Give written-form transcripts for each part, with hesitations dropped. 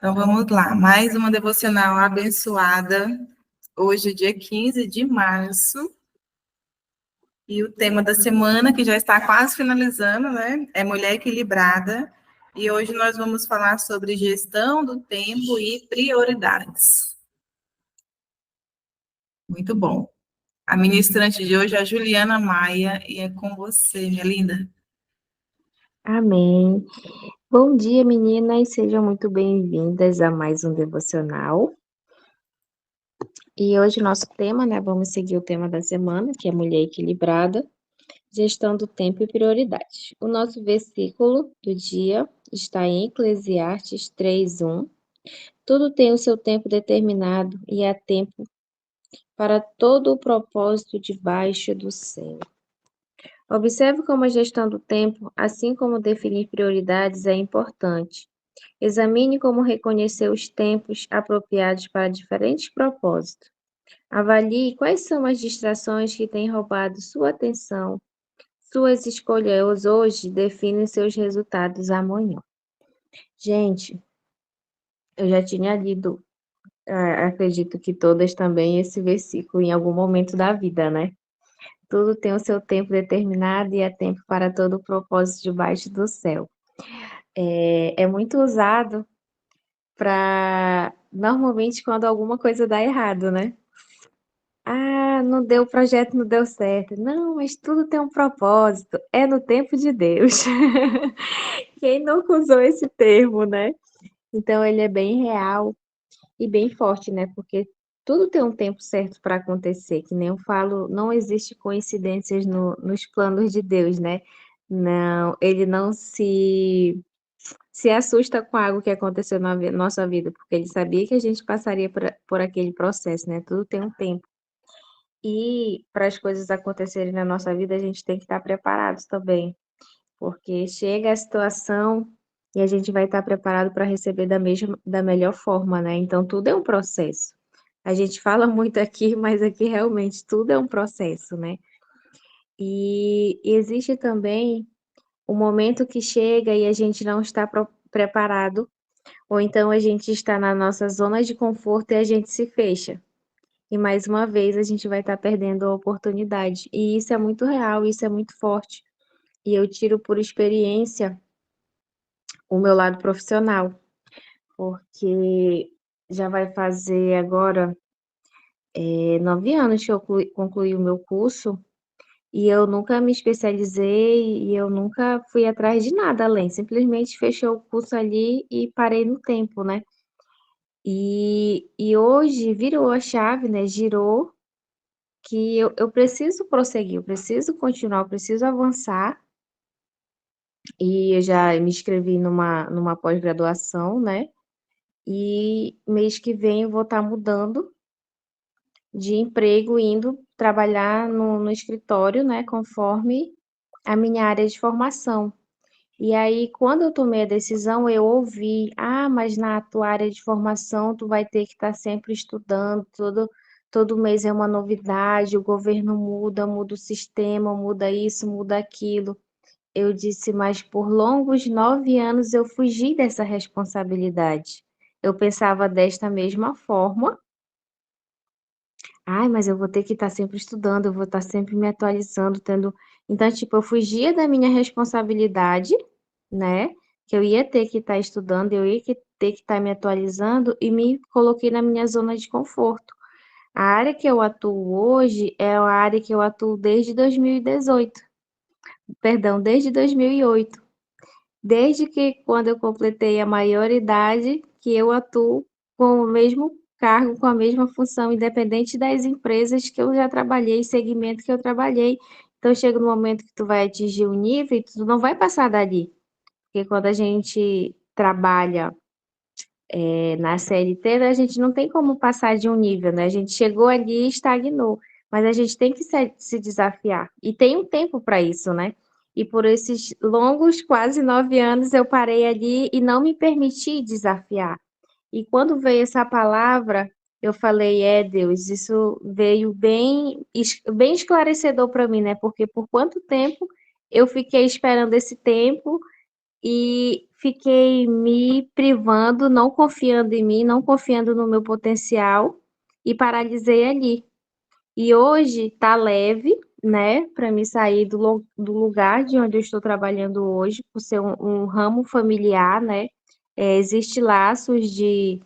Então vamos lá, mais uma devocional abençoada. Hoje, dia 15 de março, e o tema da semana, que já está quase finalizando, né? É Mulher Equilibrada. E hoje nós vamos falar sobre gestão do tempo e prioridades. Muito bom. A ministrante de hoje é a Juliana Maia, e é com você, minha linda. Amém. Bom dia, meninas, sejam muito bem-vindas a mais um devocional. E hoje nosso tema, né, vamos seguir o tema da semana, que é Mulher Equilibrada, Gestão do Tempo e Prioridades. O nosso versículo do dia está em Eclesiastes 3:1. Tudo tem o seu tempo determinado e há tempo para todo o propósito debaixo do céu. Observe como a gestão do tempo, assim como definir prioridades, é importante. Examine como reconhecer os tempos apropriados para diferentes propósitos. Avalie quais são as distrações que têm roubado sua atenção. Suas escolhas hoje definem seus resultados amanhã. Gente, eu já tinha lido, acredito que todas também, esse versículo em algum momento da vida, né? Tudo tem o seu tempo determinado e há tempo para todo o propósito debaixo do céu. É muito usado para normalmente quando alguma coisa dá errado, né? Ah, não deu, o projeto não deu certo. Não, mas tudo tem um propósito. É no tempo de Deus. Quem nunca usou esse termo, né? Então ele é bem real e bem forte, né? Porque tudo tem um tempo certo para acontecer, que nem eu falo, não existe coincidências nos planos de Deus, né? Não, ele não se assusta com algo que aconteceu na nossa vida, porque ele sabia que a gente passaria por aquele processo, né? Tudo tem um tempo. E para as coisas acontecerem na nossa vida, a gente tem que estar preparados também, porque chega a situação e a gente vai estar preparado para receber da melhor forma, né? Então, tudo é um processo. A gente fala muito aqui, mas aqui realmente tudo é um processo, né? E existe também o momento que chega e a gente não está preparado, ou então a gente está na nossa zona de conforto e a gente se fecha. E mais uma vez a gente vai estar perdendo a oportunidade. E isso é muito real, isso é muito forte. E eu tiro por experiência o meu lado profissional, porque já vai fazer agora 9 anos que eu concluí o meu curso e eu nunca me especializei e eu nunca fui atrás de nada além, simplesmente fechei o curso ali e parei no tempo, né? E hoje virou a chave, né? Girou que eu preciso prosseguir, eu preciso continuar, eu preciso avançar. E eu já me inscrevi numa pós-graduação, né? E mês que vem eu vou estar mudando de emprego, indo trabalhar no escritório, né? Conforme a minha área de formação. E aí, quando eu tomei a decisão, eu ouvi, mas na tua área de formação tu vai ter que estar sempre estudando, todo mês é uma novidade, o governo muda, muda o sistema, muda isso, muda aquilo. Eu disse, mas por longos 9 anos eu fugi dessa responsabilidade. Eu pensava desta mesma forma, mas eu vou ter que estar sempre estudando, eu vou estar sempre me atualizando, tendo. Então, tipo, eu fugia da minha responsabilidade, né? Que eu ia ter que estar estudando, eu ia ter que estar me atualizando e me coloquei na minha zona de conforto. A área que eu atuo hoje é a área que eu atuo desde 2018, perdão, desde 2008. Desde que quando eu completei a maioridade, que eu atuo com o mesmo cargo, com a mesma função, independente das empresas que eu já trabalhei, segmento que eu trabalhei. Então, chega no momento que tu vai atingir um nível e tu não vai passar dali. Porque quando a gente trabalha na CLT, né, a gente não tem como passar de um nível, né? A gente chegou ali e estagnou, mas a gente tem que se desafiar. E tem um tempo para isso, né? E por esses longos, quase 9 anos, eu parei ali e não me permiti desafiar. E quando veio essa palavra, eu falei, Deus, isso veio bem esclarecedor para mim, né? Porque por quanto tempo eu fiquei esperando esse tempo e fiquei me privando, não confiando em mim, não confiando no meu potencial e paralisei ali. E hoje tá leve, né, para mim sair do lugar de onde eu estou trabalhando hoje, por ser um ramo familiar, né? Existe laços de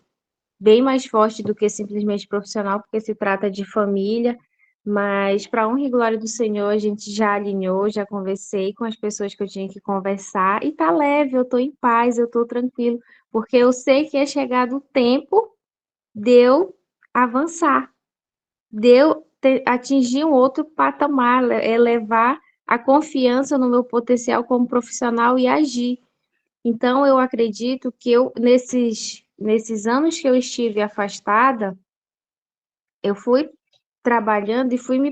bem mais forte do que simplesmente profissional, porque se trata de família, mas para honra e glória do Senhor, a gente já alinhou, já conversei com as pessoas que eu tinha que conversar e tá leve, eu tô em paz, eu tô tranquilo, porque eu sei que é chegado o tempo de eu avançar, de eu atingir um outro patamar, elevar a confiança no meu potencial como profissional e agir. Então, eu acredito que nesses anos que eu estive afastada, eu fui trabalhando e fui me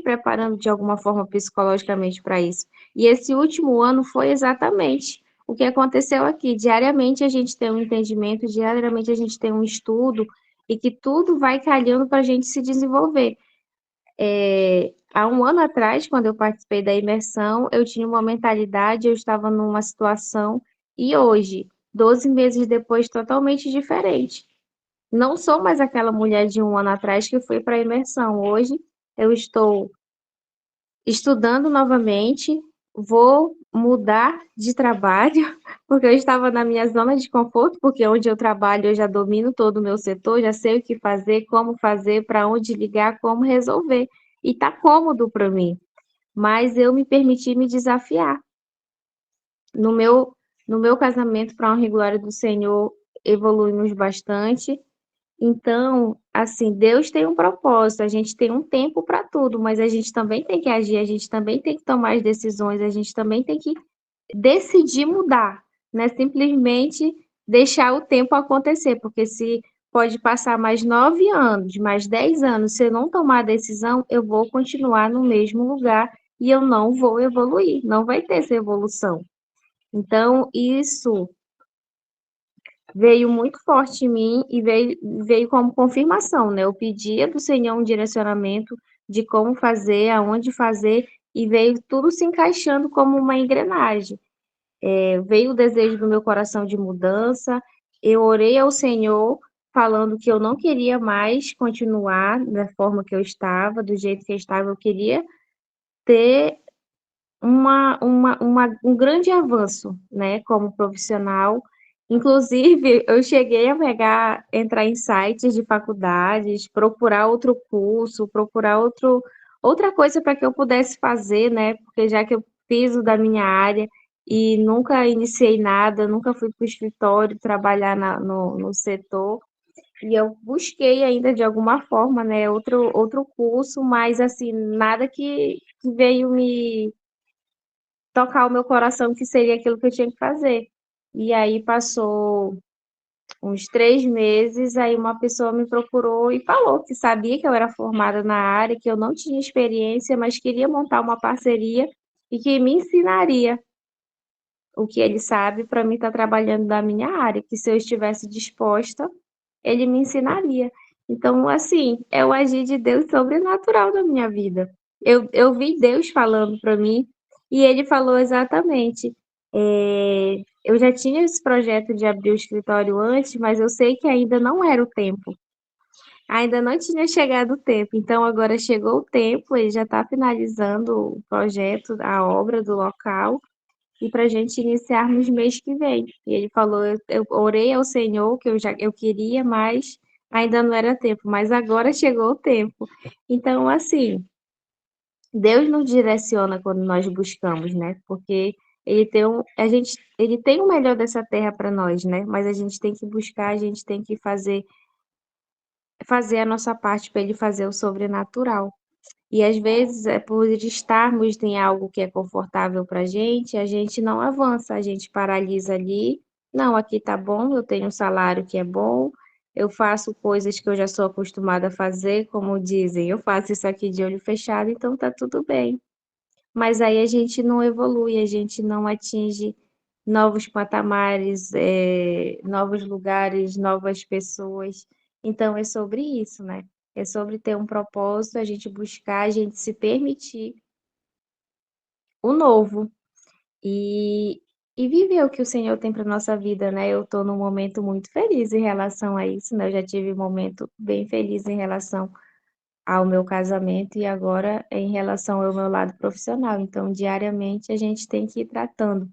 preparando de alguma forma psicologicamente para isso. E esse último ano foi exatamente o que aconteceu aqui. Diariamente a gente tem um entendimento, diariamente a gente tem um estudo, e que tudo vai calhando para a gente se desenvolver. Há um ano atrás, quando eu participei da imersão, eu tinha uma mentalidade, eu estava numa situação, e hoje, 12 meses depois, totalmente diferente. Não sou mais aquela mulher de um ano atrás que foi para a imersão. Hoje eu estou estudando novamente, vou mudar de trabalho, porque eu estava na minha zona de conforto, porque onde eu trabalho eu já domino todo o meu setor, já sei o que fazer, para onde ligar, como resolver. E tá cômodo para mim, mas eu me permiti me desafiar. No meu, no meu casamento, para honra e glória do Senhor, evoluímos bastante. Então, assim, Deus tem um propósito, a gente tem um tempo para tudo, mas a gente também tem que agir, a gente também tem que tomar as decisões, a gente também tem que decidir mudar, não é simplesmente deixar o tempo acontecer, porque se pode passar mais 9 anos, mais 10 anos, se eu não tomar a decisão, eu vou continuar no mesmo lugar e eu não vou evoluir, não vai ter essa evolução. Então, isso veio muito forte em mim e veio como confirmação, né? Eu pedia do Senhor um direcionamento de como fazer, aonde fazer, e veio tudo se encaixando como uma engrenagem. Veio o desejo do meu coração de mudança, eu orei ao Senhor falando que eu não queria mais continuar da forma que eu estava, do jeito que eu estava, eu queria ter um grande avanço, né, como profissional. Inclusive, eu cheguei a entrar em sites de faculdades, procurar outro curso, procurar outra coisa para que eu pudesse fazer, né, porque já que eu fiz o da minha área e nunca iniciei nada, nunca fui para o escritório trabalhar no setor, e eu busquei ainda de alguma forma, né, outro curso, mas assim, nada que veio me tocar o meu coração, que seria aquilo que eu tinha que fazer. E aí passou uns 3 meses, aí uma pessoa me procurou e falou que sabia que eu era formada na área, que eu não tinha experiência, mas queria montar uma parceria e que me ensinaria o que ele sabe para mim estar trabalhando na minha área, que se eu estivesse disposta, ele me ensinaria. Então, assim, é o agir de Deus sobrenatural na minha vida. Eu vi Deus falando para mim e ele falou exatamente. Eu já tinha esse projeto de abrir o escritório antes, mas eu sei que ainda não era o tempo. Ainda não tinha chegado o tempo. Então, agora chegou o tempo, ele já está finalizando o projeto, a obra do local e para a gente iniciarmos mês que vem. E ele falou, eu orei ao Senhor que eu queria, mas ainda não era tempo, mas agora chegou o tempo. Então, assim, Deus nos direciona quando nós buscamos, né? Porque ele tem o melhor dessa terra para nós, né? Mas a gente tem que buscar, a gente tem que fazer a nossa parte para ele fazer o sobrenatural. E às vezes, por estarmos em algo que é confortável para a gente não avança, a gente paralisa ali. Não, aqui tá bom, eu tenho um salário que é bom, eu faço coisas que eu já sou acostumada a fazer, como dizem, eu faço isso aqui de olho fechado, então tá tudo bem. Mas aí a gente não evolui, a gente não atinge novos patamares, novos lugares, novas pessoas. Então é sobre isso, né? É sobre ter um propósito, a gente buscar, a gente se permitir o novo. E e viver o que o Senhor tem para nossa vida, né? Eu estou num momento muito feliz em relação a isso, né? Eu já tive um momento bem feliz em relação ao meu casamento e agora em relação ao meu lado profissional. Então, diariamente a gente tem que ir tratando.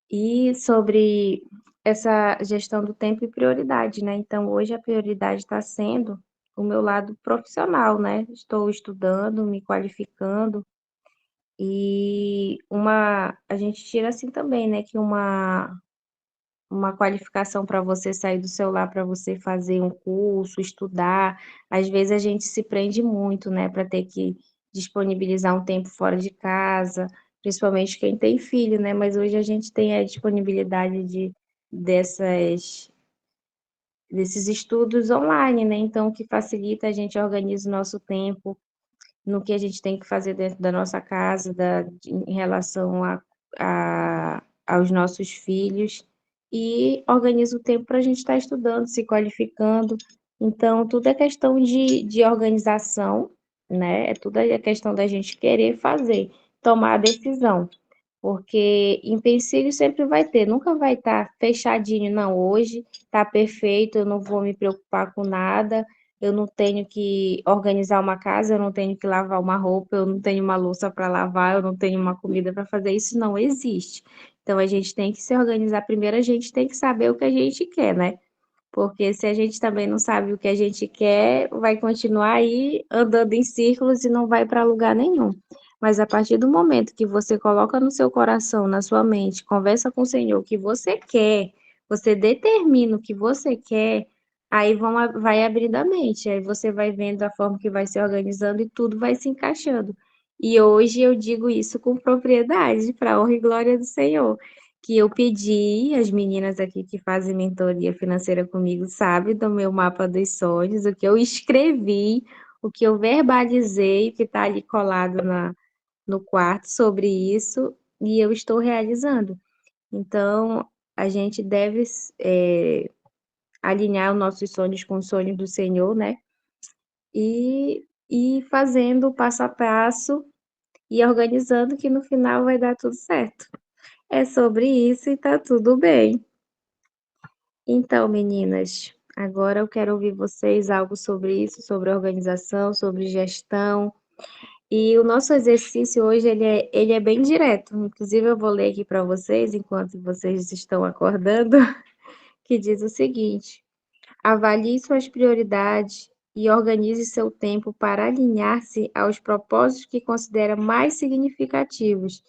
E sobre essa gestão do tempo e prioridade, né? Então, hoje a prioridade está sendo o meu lado profissional, né? Estou estudando, me qualificando e a gente tira assim também, né? Que uma qualificação para você sair do celular, para você fazer um curso, estudar. Às vezes a gente se prende muito, né, para ter que disponibilizar um tempo fora de casa, principalmente quem tem filho, né? Mas hoje a gente tem a disponibilidade dessas, desses estudos online, né? Então, o que facilita a gente organiza o nosso tempo no que a gente tem que fazer dentro da nossa casa, em relação aos nossos filhos, e organiza o tempo para a gente estar estudando, se qualificando. Então, tudo é questão de organização, né? É tudo é questão da gente querer fazer, tomar a decisão. Porque empecilho sempre vai ter, nunca vai estar fechadinho, não, hoje está perfeito, eu não vou me preocupar com nada, eu não tenho que organizar uma casa, eu não tenho que lavar uma roupa, eu não tenho uma louça para lavar, eu não tenho uma comida para fazer, isso não existe. Então a gente tem que se organizar primeiro, a gente tem que saber o que a gente quer, né? Porque se a gente também não sabe o que a gente quer, vai continuar aí andando em círculos e não vai para lugar nenhum. Mas a partir do momento que você coloca no seu coração, na sua mente, conversa com o Senhor o que você quer, você determina o que você quer, aí vai abrindo a mente, aí você vai vendo a forma que vai se organizando e tudo vai se encaixando. E hoje eu digo isso com propriedade, para a honra e glória do Senhor, que eu pedi, as meninas aqui que fazem mentoria financeira comigo sabem do meu mapa dos sonhos, o que eu escrevi, o que eu verbalizei, que está ali colado no quarto sobre isso, e eu estou realizando. Então, a gente deve alinhar os nossos sonhos com os sonhos do Senhor, né? E fazendo o passo a passo e organizando que no final vai dar tudo certo. É sobre isso e tá tudo bem. Então, meninas, agora eu quero ouvir vocês algo sobre isso, sobre organização, sobre gestão. E o nosso exercício hoje ele é bem direto. Inclusive, eu vou ler aqui para vocês, enquanto vocês estão acordando, que diz o seguinte: avalie suas prioridades e organize seu tempo para alinhar-se aos propósitos que considera mais significativos.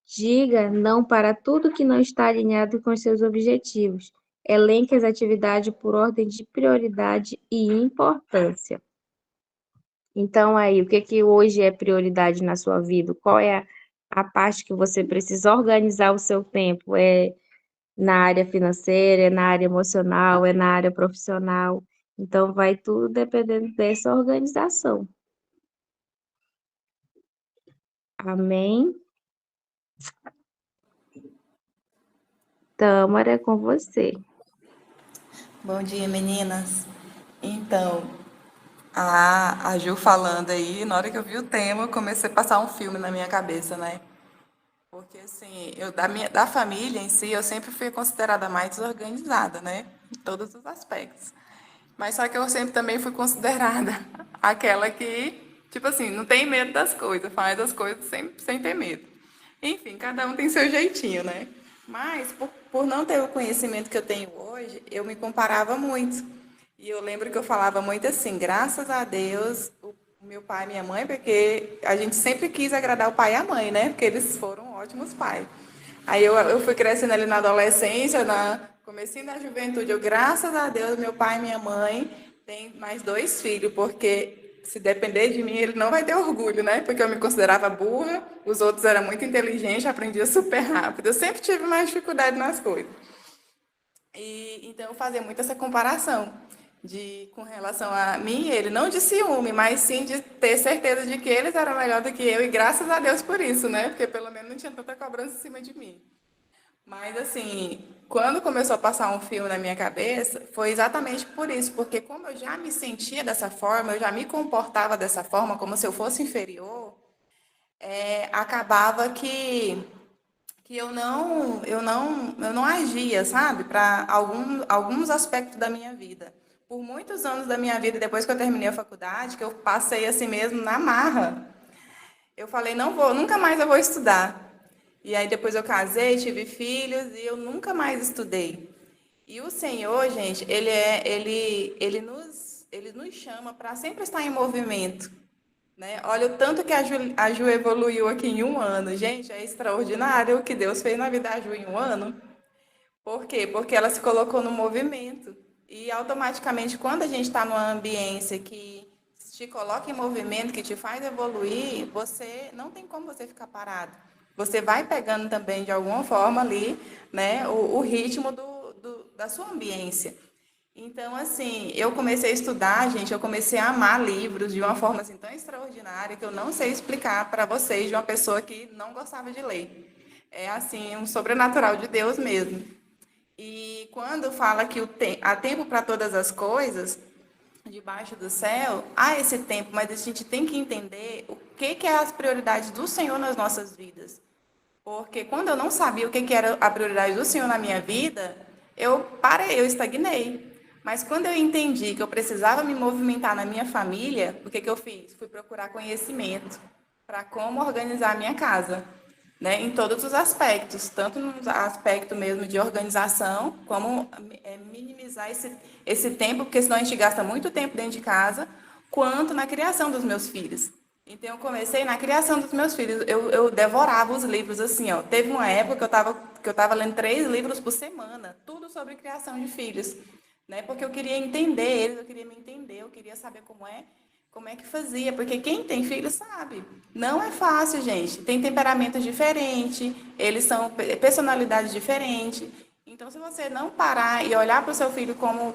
Diga não para tudo que não está alinhado com seus objetivos. Elenque as atividades por ordem de prioridade e importância. Então, aí, o que que hoje é prioridade na sua vida? Qual é a parte que você precisa organizar o seu tempo? É na área financeira, é na área emocional, é na área profissional? Então, vai tudo dependendo dessa organização. Amém? Tâmara, é com você. Bom dia, meninas. Então, a Ju falando aí, na hora que eu vi o tema, eu comecei a passar um filme na minha cabeça, né? Porque, assim, da família em si, eu sempre fui considerada mais desorganizada, né? Em todos os aspectos. Mas só que eu sempre também fui considerada aquela que, tipo assim, não tem medo das coisas, faz as coisas sem ter medo. Enfim, cada um tem seu jeitinho, né? Mas, por não ter o conhecimento que eu tenho hoje, eu me comparava muito. E eu lembro que eu falava muito assim, graças a Deus, o meu pai e minha mãe, porque a gente sempre quis agradar o pai e a mãe, né? Porque eles foram ótimos pais. Aí eu fui crescendo ali na adolescência, na comecinho da juventude, eu, graças a Deus, meu pai e minha mãe têm mais dois filhos, porque se depender de mim, ele não vai ter orgulho, né? Porque eu me considerava burra, os outros eram muito inteligentes, aprendia super rápido. Eu sempre tive mais dificuldade nas coisas. E então eu fazia muito essa comparação com relação a mim e ele, não de ciúme, mas sim de ter certeza de que eles eram melhor do que eu, e graças a Deus por isso, né? Porque pelo menos não tinha tanta cobrança em cima de mim. Mas assim, quando começou a passar um filme na minha cabeça, foi exatamente por isso, porque como eu já me sentia dessa forma, eu já me comportava dessa forma, como se eu fosse inferior, acabava que eu não agia, sabe, para alguns aspectos da minha vida. Por muitos anos da minha vida, depois que eu terminei a faculdade, que eu passei assim mesmo na marra, eu falei, não vou, nunca mais eu vou estudar. E aí depois eu casei, tive filhos e eu nunca mais estudei. E o Senhor, gente, ele nos chama para sempre estar em movimento, né? Olha o tanto que a Ju evoluiu aqui em um ano. Gente, é extraordinário o que Deus fez na vida da Ju em um ano. Por quê? Porque ela se colocou no movimento. E automaticamente, quando a gente está numa ambiência que te coloca em movimento, que te faz evoluir, você não tem como você ficar parado. Você vai pegando também, de alguma forma, ali, né, o ritmo da sua ambiência. Então, assim, eu comecei a estudar, gente, eu comecei a amar livros de uma forma assim tão extraordinária que eu não sei explicar para vocês de uma pessoa que não gostava de ler. É assim, um sobrenatural de Deus mesmo. E quando fala que há tempo para todas as coisas, debaixo do céu, há esse tempo, mas a gente tem que entender o que é as prioridades do Senhor nas nossas vidas. Porque quando eu não sabia o que era a prioridade do Senhor na minha vida, eu parei, eu estagnei. Mas quando eu entendi que eu precisava me movimentar na minha família, o que eu fiz? Fui procurar conhecimento para como organizar a minha casa, né? Em todos os aspectos, tanto no aspecto mesmo de organização, como minimizar esse tempo, porque senão a gente gasta muito tempo dentro de casa, quanto na criação dos meus filhos. Então, eu comecei na criação dos meus filhos. Eu devorava os livros assim, ó. Teve uma época que eu tava lendo 3 livros por semana, tudo sobre criação de filhos, né? Porque eu queria entender eles, eu queria me entender, eu queria saber como é que fazia, porque quem tem filho sabe. Não é fácil, gente. Tem temperamentos diferentes, eles são personalidades diferentes. Então, se você não parar e olhar para o seu filho como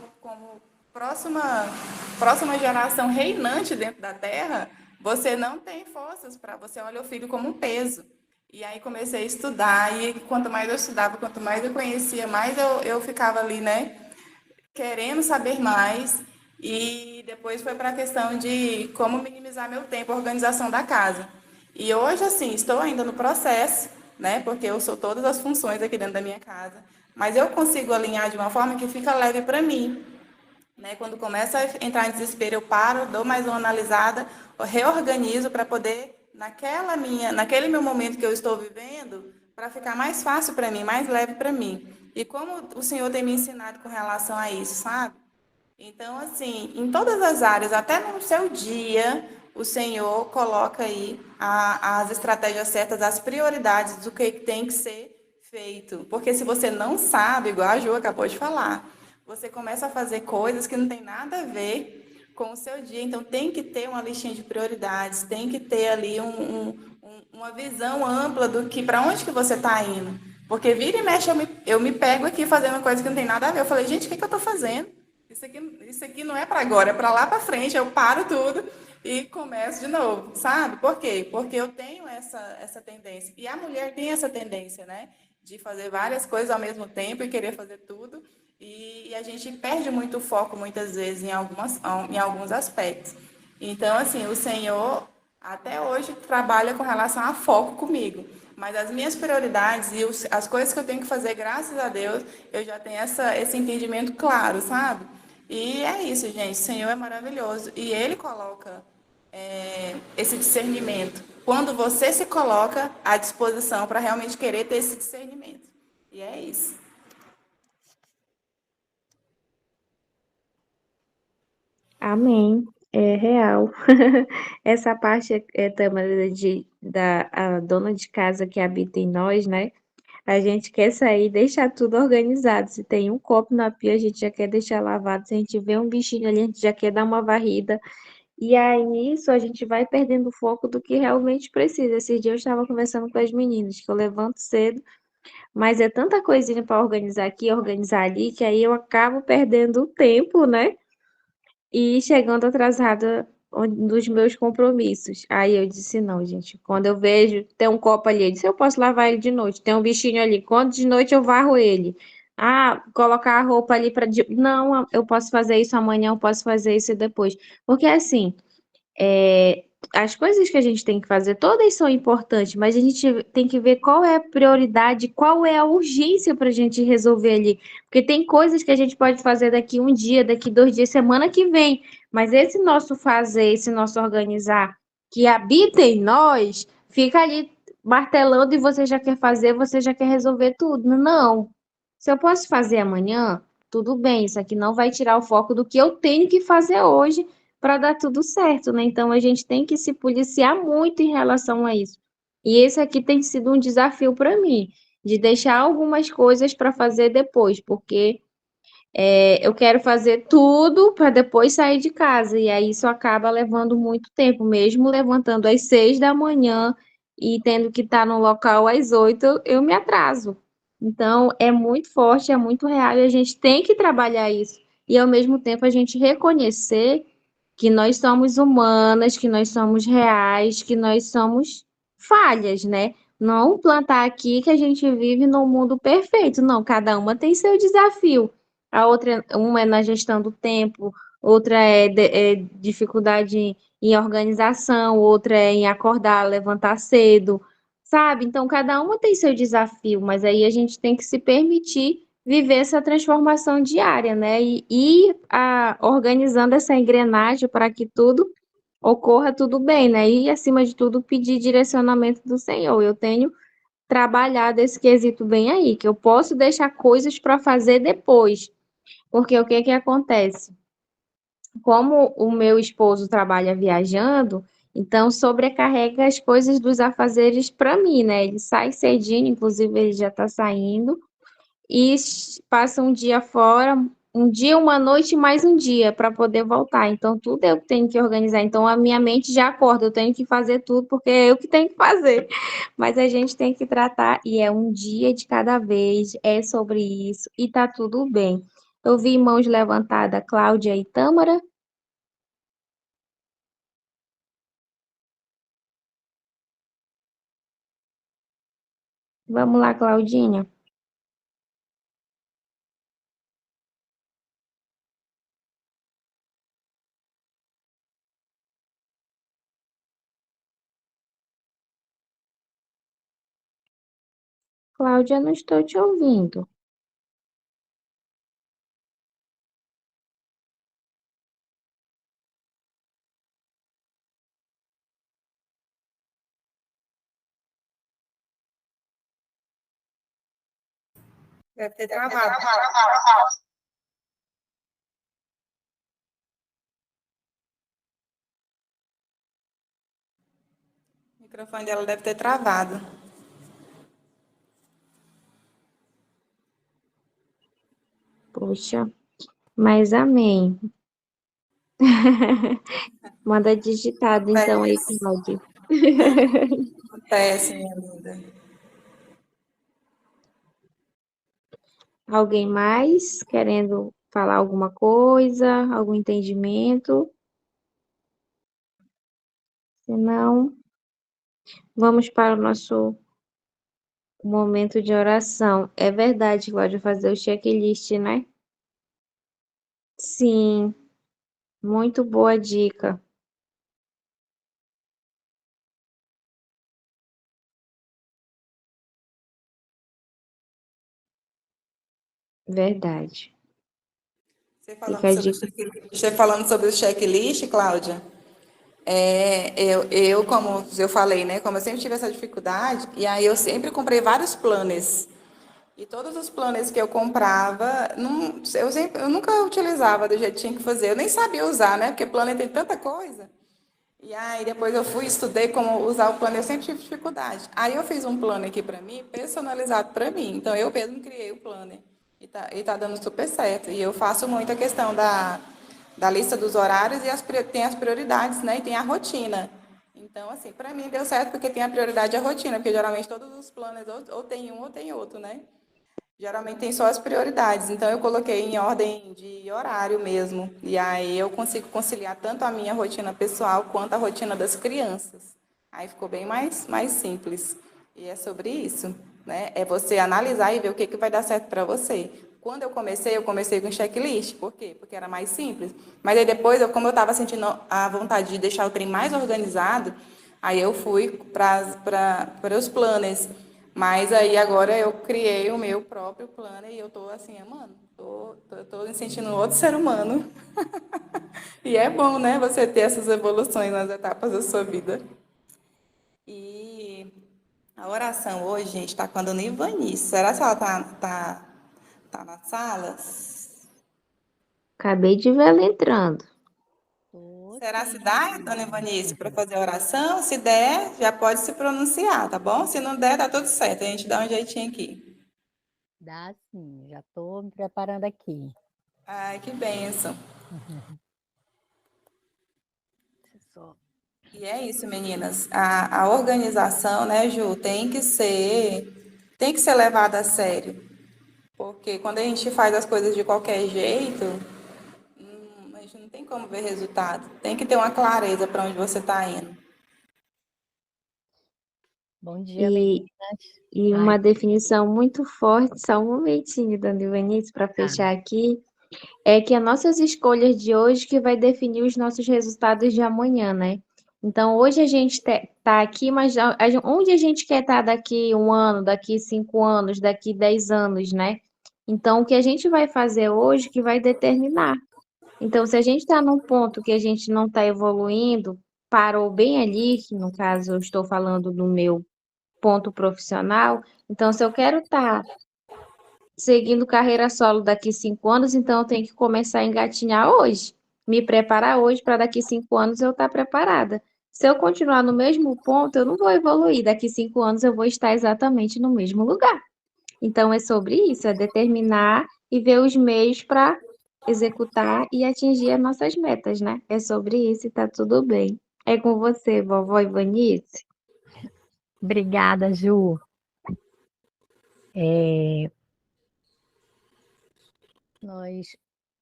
próxima geração reinante dentro da Terra, você não tem forças para você olhar o filho como um peso. E aí comecei a estudar, e quanto mais eu estudava, quanto mais eu conhecia, mais eu ficava ali, né, querendo saber mais. E depois foi para a questão de como minimizar meu tempo, a organização da casa. E hoje, assim, estou ainda no processo, né, porque eu sou todas as funções aqui dentro da minha casa, mas eu consigo alinhar de uma forma que fica leve para mim, né? Quando começa a entrar em desespero, eu paro, dou mais uma analisada, reorganizo para poder, naquele meu momento que eu estou vivendo, para ficar mais fácil para mim, mais leve para mim. E como o Senhor tem me ensinado com relação a isso, sabe? Então, assim, em todas as áreas, até no seu dia, o Senhor coloca aí as estratégias certas, as prioridades do que tem que ser feito. Porque se você não sabe, igual a Ju acabou de falar, você começa a fazer coisas que não tem nada a ver com o seu dia. Então, tem que ter uma listinha de prioridades, tem que ter ali uma visão ampla do que para onde que você está indo. Porque vira e mexe, eu me pego aqui fazendo coisa que não tem nada a ver. Eu falei, gente, o que eu estou fazendo? Isso aqui não é para agora, é para lá para frente. Eu paro tudo e começo de novo, sabe? Por quê? Porque eu tenho essa tendência. E a mulher tem essa tendência, né? De fazer várias coisas ao mesmo tempo e querer fazer tudo. E a gente perde muito o foco, muitas vezes, em alguns aspectos. Então, assim, o Senhor, até hoje, trabalha com relação a foco comigo. Mas as minhas prioridades e as coisas que eu tenho que fazer, graças a Deus, eu já tenho esse entendimento claro, sabe? E é isso, gente. O Senhor é maravilhoso. E Ele coloca esse discernimento. Quando você se coloca à disposição para realmente querer ter esse discernimento. E é isso. Amém. É real. Essa parte também da a dona de casa que habita em nós, né? A gente quer sair e deixar tudo organizado. Se tem um copo na pia, a gente já quer deixar lavado. Se a gente vê um bichinho ali, a gente já quer dar uma varrida. E aí, nisso, a gente vai perdendo o foco do que realmente precisa. Esses dias eu estava conversando com as meninas, que eu levanto cedo, mas é tanta coisinha para organizar aqui, organizar ali, que aí eu acabo perdendo o tempo, né? E chegando atrasada nos meus compromissos. Aí eu disse, não, gente, quando eu vejo, tem um copo ali, eu disse, eu posso lavar ele de noite, tem um bichinho ali, quando de noite eu varro ele. Ah, colocar a roupa ali para... Não, eu posso fazer isso amanhã, eu posso fazer isso depois. Porque assim, as coisas que a gente tem que fazer, todas são importantes, mas a gente tem que ver qual é a prioridade, qual é a urgência para a gente resolver ali. Porque tem coisas que a gente pode fazer daqui um dia, daqui 2 dias, semana que vem, mas esse nosso fazer, esse nosso organizar, que habita em nós, fica ali martelando e você já quer fazer, você já quer resolver tudo. Não. Se eu posso fazer amanhã, tudo bem, isso aqui não vai tirar o foco do que eu tenho que fazer hoje para dar tudo certo, né? Então a gente tem que se policiar muito em relação a isso. E esse aqui tem sido um desafio para mim, de deixar algumas coisas para fazer depois, porque eu quero fazer tudo para depois sair de casa, e aí isso acaba levando muito tempo, mesmo levantando às 6 da manhã e tendo que estar no local às 8, eu me atraso. Então, é muito forte, é muito real, e a gente tem que trabalhar isso. E ao mesmo tempo a gente reconhecer que nós somos humanas, que nós somos reais, que nós somos falhas, né? Não plantar aqui que a gente vive num mundo perfeito, não, cada uma tem seu desafio. A outra, uma é na gestão do tempo, outra é dificuldade em organização, outra é em acordar, levantar cedo, sabe? Então, cada uma tem seu desafio, mas aí a gente tem que se permitir viver essa transformação diária, né? E ir organizando essa engrenagem para que tudo ocorra tudo bem, né? E, acima de tudo, pedir direcionamento do Senhor. Eu tenho trabalhado esse quesito bem aí, que eu posso deixar coisas para fazer depois. Porque o que que acontece? Como o meu esposo trabalha viajando, então sobrecarrega as coisas dos afazeres para mim, né? Ele sai cedinho, inclusive ele já está saindo, e passa um dia fora, um dia, uma noite, mais um dia para poder voltar. Então, tudo eu tenho que organizar. Então, a minha mente já acorda, eu tenho que fazer tudo, porque é eu que tenho que fazer. Mas a gente tem que tratar, e é um dia de cada vez, é sobre isso, e tá tudo bem. Eu vi mãos levantadas, Cláudia e Tâmara. Vamos lá, Claudinha. Cláudia, não estou te ouvindo. Deve ter travado. O microfone dela deve ter travado. Poxa, mas amém. Manda digitado então aí, Acontece, Cláudia. acontece, minha linda. Alguém mais querendo falar alguma coisa, algum entendimento? Se não, vamos para o nosso momento de oração. É verdade, Cláudia, fazer o checklist, né? Sim, muito boa dica. Você Verdade. falando Fica a sobre o dica. checklist, você falando sobre o checklist, Cláudia, como eu falei, né? Como eu sempre tive essa dificuldade, e aí eu sempre comprei vários planners. E todos os planners que eu comprava, eu nunca utilizava do jeito que tinha que fazer. Eu nem sabia usar, né? Porque planner tem tanta coisa. E aí depois eu fui, estudei como usar o planner, eu sempre tive dificuldade. Aí eu fiz um planner aqui para mim, personalizado para mim. Então eu mesmo criei o planner. E tá dando super certo. E eu faço muita questão da lista dos horários e tem as prioridades, né? E tem a rotina. Então, assim, para mim deu certo porque tem a prioridade e a rotina, porque geralmente todos os planners ou tem um ou tem outro, né? Geralmente tem só as prioridades, então eu coloquei em ordem de horário mesmo. E aí eu consigo conciliar tanto a minha rotina pessoal quanto a rotina das crianças. Aí ficou bem mais simples. E é sobre isso, né? É você analisar e ver o que vai dar certo para você. Quando eu comecei com checklist. Por quê? Porque era mais simples. Mas aí depois, como eu estava sentindo a vontade de deixar o trem mais organizado, aí eu fui para os planners. Mas aí agora eu criei o meu próprio planner e eu tô assim, amando. Tô me sentindo outro ser humano. E é bom, né, você ter essas evoluções nas etapas da sua vida. E a oração hoje, gente, está com a dona Ivanice. Será que ela tá na sala? Acabei de ver ela entrando. Tô Será se sim. dá, dona Ivanice, para fazer a oração? Se der, já pode se pronunciar, tá bom? Se não der, tá tudo certo. A gente dá um jeitinho aqui. Dá sim, já estou me preparando aqui. Ai, que bênção. Só. E é isso, meninas. A organização, né, Ju, tem que ser levada a sério. Porque quando a gente faz as coisas de qualquer jeito, a gente não tem como ver resultado. Tem que ter uma clareza para onde você está indo. Bom dia, E, meninas. e Ai, uma definição muito forte, só um momentinho, dona Ivanice, para tá. fechar aqui, é que as nossas escolhas de hoje que vai definir os nossos resultados de amanhã, né? Então, hoje a gente está aqui, mas onde a gente quer estar daqui 1 ano, daqui 5 anos, daqui 10 anos, né? Então, o que a gente vai fazer hoje que vai determinar. Então, se a gente está num ponto que a gente não está evoluindo, parou bem ali, que no caso eu estou falando do meu ponto profissional, então se eu quero estar seguindo carreira solo daqui 5 anos, então eu tenho que começar a engatinhar hoje, me preparar hoje para daqui 5 anos eu estar preparada. Se eu continuar no mesmo ponto, eu não vou evoluir. Daqui 5 anos eu vou estar exatamente no mesmo lugar. Então é sobre isso, é determinar e ver os meios para executar e atingir as nossas metas, né? É sobre isso e tá tudo bem. É com você, vovó Ivanice. Obrigada, Ju. Nós,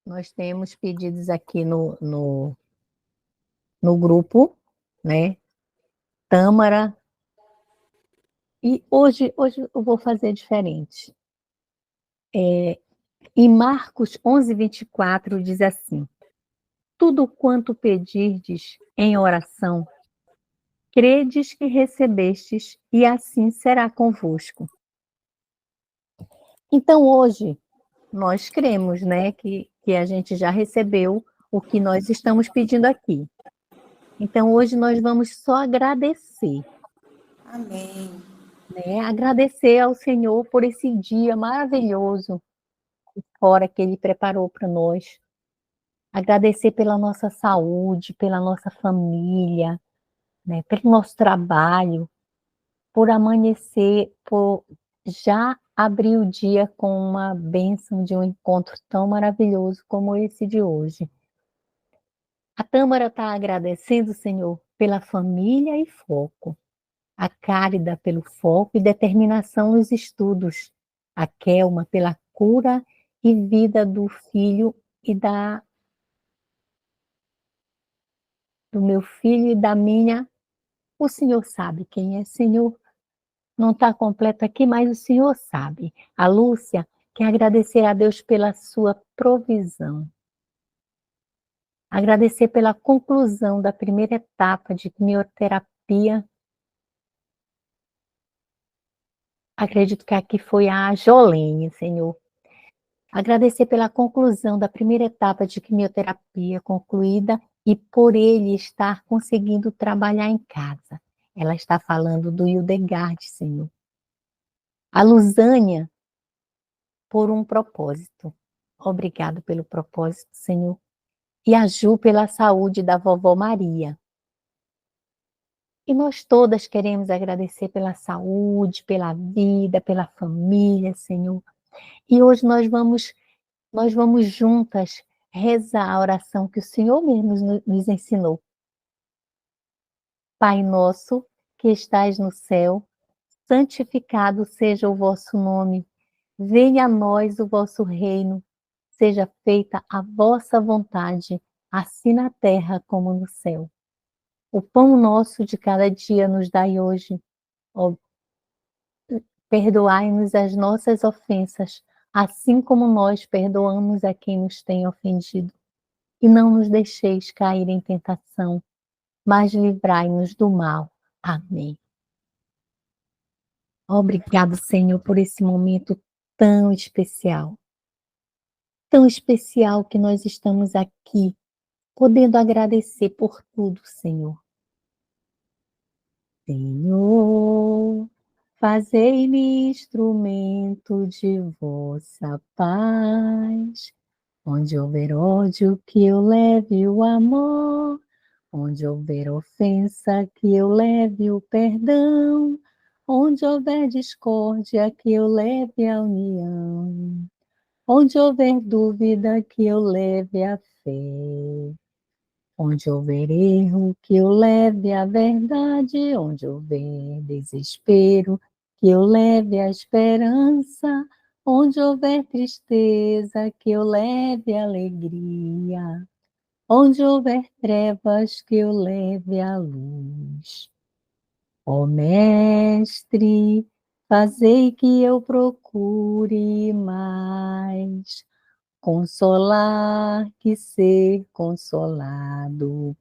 nós temos pedidos aqui no grupo, né? Tâmara. E hoje eu vou fazer diferente. Em Marcos 11:24 diz assim: tudo quanto pedirdes em oração, credes que recebestes, e assim será convosco. Então, hoje, nós cremos, né, que a gente já recebeu o que nós estamos pedindo aqui. Então, hoje nós vamos só agradecer, Amém. né? Agradecer ao Senhor por esse dia maravilhoso, fora que Ele preparou para nós. Agradecer pela nossa saúde, pela nossa família, né, pelo nosso trabalho, por amanhecer, por já abrir o dia com uma bênção de um encontro tão maravilhoso como esse de hoje. A Tâmara está agradecendo, Senhor, pela família e foco. A Cárida pelo foco e determinação nos estudos. A Kelma pela cura e vida do filho e do meu filho e da minha. O Senhor sabe quem é, Senhor. Não está completa aqui, mas o Senhor sabe. A Lúcia quer agradecer a Deus pela sua provisão. Agradecer pela conclusão da primeira etapa de quimioterapia. Acredito que aqui foi a Jolene, Senhor. Agradecer pela conclusão da primeira etapa de quimioterapia concluída e por ele estar conseguindo trabalhar em casa. Ela está falando do Hildegard, Senhor. A Luzânia, por um propósito. Obrigado pelo propósito, Senhor. E a Ju pela saúde da vovó Maria. E nós todas queremos agradecer pela saúde, pela vida, pela família, Senhor. E hoje nós vamos juntas rezar a oração que o Senhor mesmo nos ensinou. Pai nosso, que estais no céu, santificado seja o vosso nome. Venha a nós o vosso reino. Seja feita a vossa vontade, assim na terra como no céu. O pão nosso de cada dia nos dai hoje. Perdoai-nos as nossas ofensas, assim como nós perdoamos a quem nos tem ofendido. E não nos deixeis cair em tentação, mas livrai-nos do mal. Amém. Obrigado, Senhor, por esse momento tão especial que nós estamos aqui, podendo agradecer por tudo, Senhor. Senhor, fazei-me instrumento de vossa paz. Onde houver ódio, que eu leve o amor. Onde houver ofensa, que eu leve o perdão. Onde houver discórdia, que eu leve a união. Onde houver dúvida, que eu leve a fé. Onde houver erro, que eu leve a verdade. Onde houver desespero, que eu leve a esperança. Onde houver tristeza, que eu leve a alegria. Onde houver trevas, que eu leve a luz. Ó Mestre, fazei que eu procure mais consolar que ser consolado,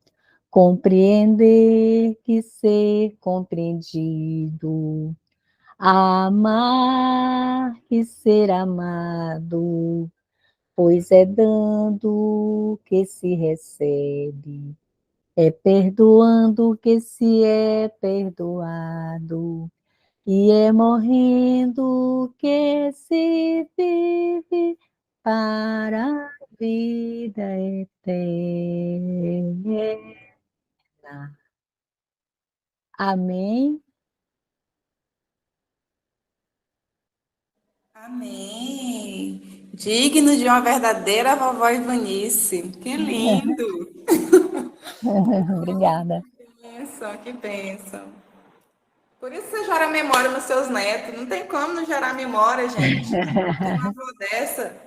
compreender que ser compreendido, amar que ser amado, pois é dando que se recebe, é perdoando que se é perdoado, e é morrendo que se vive para a vida eterna. Amém. Amém. Digno de uma verdadeira vovó Ivanice. Que lindo. Obrigada. Bênção, que bênção. Por isso você gera memória nos seus netos. Não tem como não gerar memória, gente. Tem uma avó dessa.